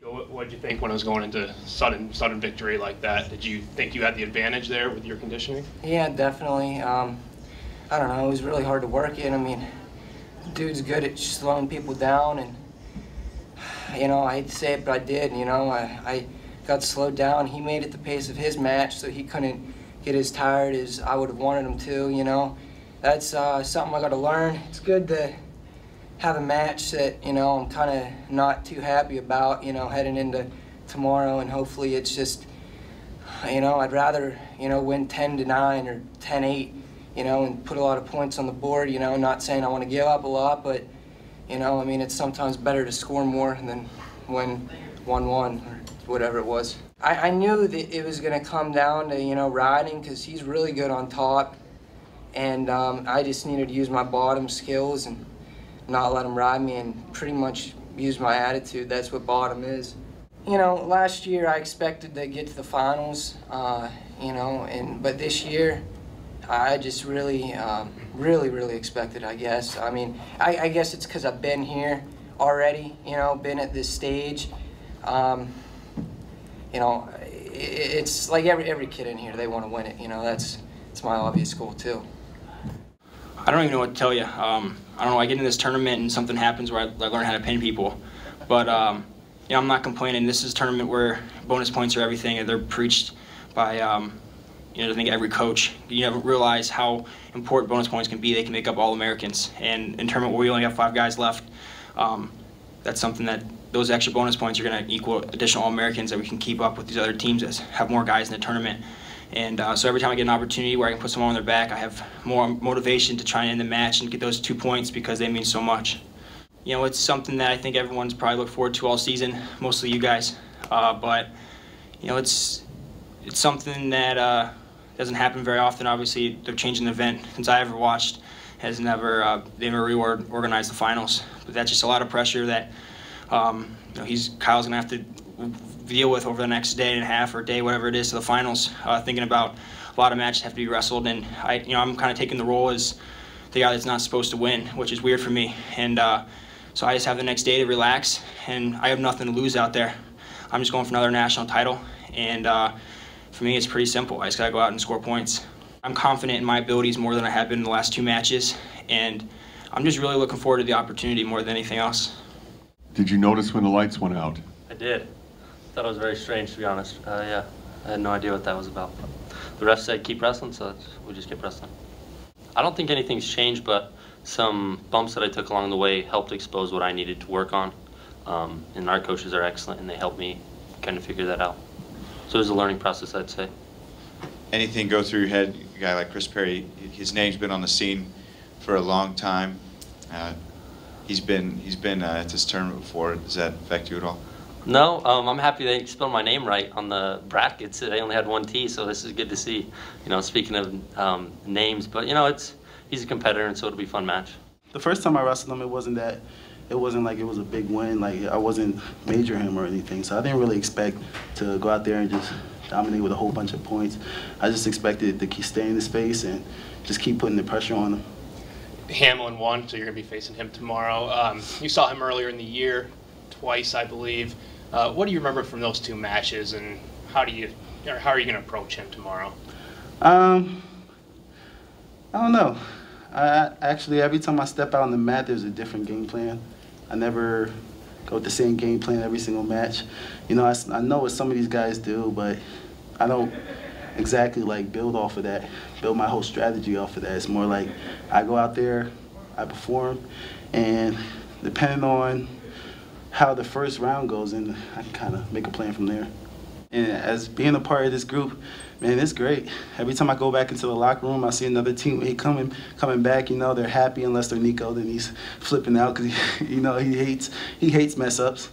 What did you think when it was going into sudden victory like that? Did you think you had the advantage there with your conditioning? Yeah, definitely. I don't know. It was really hard to work in. I mean, the dude's good at slowing people down, and I hate to say it, but I did. I got slowed down. He made it the pace of his match, so he couldn't get as tired as I would have wanted him to. That's something I got to learn. It's good to have a match that I'm kind of not too happy about, heading into tomorrow, and hopefully it's just, I'd rather win 10-9 or 10-8, and put a lot of points on the board. Not saying I want to give up a lot, but I mean, it's sometimes better to score more than win 1-1 or whatever it was. I knew that it was going to come down to riding, because he's really good on top, and I just needed to use my bottom skills and not let him ride me, and pretty much use my attitude. That's what bottom is. Last year I expected to get to the finals, but this year I just really expected, I guess. I mean, I guess it's because I've been here already, been at this stage. It's like every kid in here, they want to win it. It's my obvious goal too. I don't even know what to tell you. I don't know, I get in this tournament and something happens where I learn how to pin people. But, I'm not complaining. This is a tournament where bonus points are everything, and they're preached by, I think every coach. You never realize how important bonus points can be. They can make up All-Americans. And in a tournament where we only have 5 guys left, that's something that those extra bonus points are going to equal additional All-Americans that we can keep up with these other teams that have more guys in the tournament. And so every time I get an opportunity where I can put someone on their back, I have more motivation to try and end the match and get those 2 points, because they mean so much. It's something that I think everyone's probably looked forward to all season, mostly you guys. But it's something that doesn't happen very often. Obviously, they're changing the event since I ever watched. They never reorganized the finals. But that's just a lot of pressure that Kyle's gonna have to deal with over the next day and a half or day, whatever it is, to the finals, thinking about a lot of matches have to be wrestled, and I'm kind of taking the role as the guy that's not supposed to win, which is weird for me, and so I just have the next day to relax, and I have nothing to lose out there. I'm just going for another national title, and for me it's pretty simple. I just gotta go out and score points. I'm confident in my abilities more than I have been in the last 2 matches, and I'm just really looking forward to the opportunity more than anything else. Did you notice when the lights went out? I did. I thought it was very strange, to be honest. Yeah, I had no idea what that was about. The ref said keep wrestling, so we just kept wrestling. I don't think anything's changed, but some bumps that I took along the way helped expose what I needed to work on. And our coaches are excellent, and they helped me kind of figure that out. So it was a learning process, I'd say. Anything go through your head? A guy like Chris Perry, his name's been on the scene for a long time. He's been at this tournament before. Does that affect you at all? No, I'm happy they spelled my name right on the brackets. I only had 1 T, so this is good to see. Speaking of names, but he's a competitor, and so it'll be a fun match. The first time I wrestled him, it wasn't like it was a big win. Like, I wasn't majoring him or anything, so I didn't really expect to go out there and just dominate with a whole bunch of points. I just expected to keep staying in his face and just keep putting the pressure on him. Hamlin won, so you're going to be facing him tomorrow. You saw him earlier in the year, twice, I believe. What do you remember from those 2 matches, and how are you going to approach him tomorrow? I don't know. Actually, every time I step out on the mat, there's a different game plan. I never go with the same game plan every single match. I know what some of these guys do, but I don't exactly build off of that, build my whole strategy off of that. It's more like I go out there, I perform, and depending on how the first round goes, and I can kind of make a plan from there. And as being a part of this group, man, it's great. Every time I go back into the locker room, I see another teammate coming back. They're happy, unless they're Nico, then he's flipping out because he hates mess ups.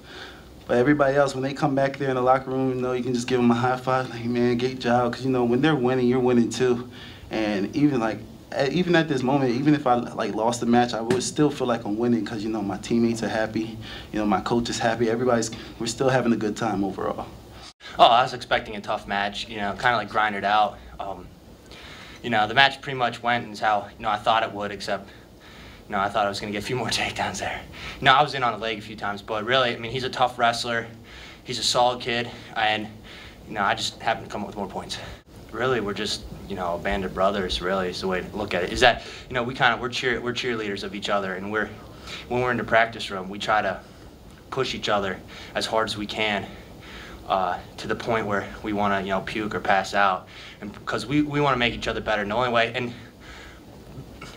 But everybody else, when they come back there in the locker room, you can just give them a high five, like, man, great job, because when they're winning, you're winning too. And even at this moment, even if I lost the match, I would still feel like I'm winning because my teammates are happy, my coach is happy. We're still having a good time overall. Oh, I was expecting a tough match, kind of grind it out. The match pretty much went as how, I thought it would, except, I thought I was going to get a few more takedowns there. I was in on a leg a few times, but really, he's a tough wrestler. he's a solid kid, and I just happen to come up with more points. Really, we're just a band of brothers. Really, is the way to look at it. Is that we're cheerleaders of each other, and when we're in the practice room, we try to push each other as hard as we can to the point where we want to puke or pass out, and because we want to make each other better. And the only way, and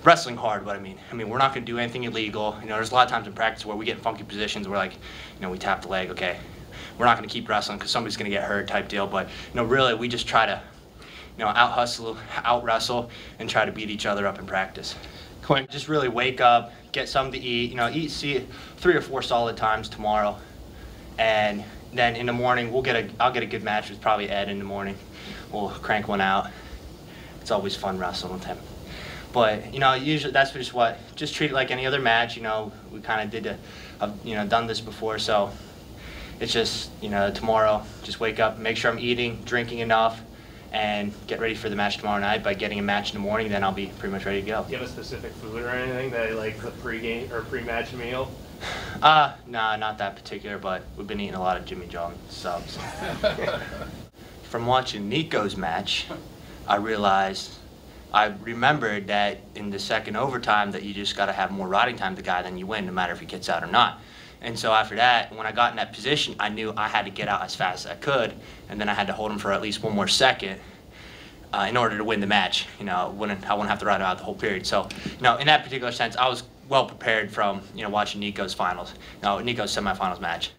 wrestling hard, but I mean we're not going to do anything illegal. There's a lot of times in practice where we get in funky positions. We're like, we tap the leg. Okay, we're not going to keep wrestling because somebody's going to get hurt type deal. But really, we just try to out hustle, out wrestle, and try to beat each other up in practice. Quentin, Just really wake up, get something to eat. Eat 3 or 4 solid times tomorrow, and then in the morning I'll get a good match with probably Ed in the morning. We'll crank one out. It's always fun wrestling with him. But usually that's just treat it like any other match. We kind of done this before, so it's just tomorrow. Just wake up, make sure I'm eating, drinking enough, and get ready for the match tomorrow night. By getting a match in the morning, then I'll be pretty much ready to go. do you have a specific food or anything that like the pre-game or pre-match meal? Nah, not that particular, but we've been eating a lot of Jimmy John subs. From watching Nico's match, I remembered that in the second overtime that you just got to have more riding time with the guy, then you win, no matter if he gets out or not. And so after that, when I got in that position, I knew I had to get out as fast as I could, and then I had to hold him for at least one more second in order to win the match. I wouldn't have to ride him out the whole period. So, in that particular sense, I was well prepared from watching Nico's semifinals match.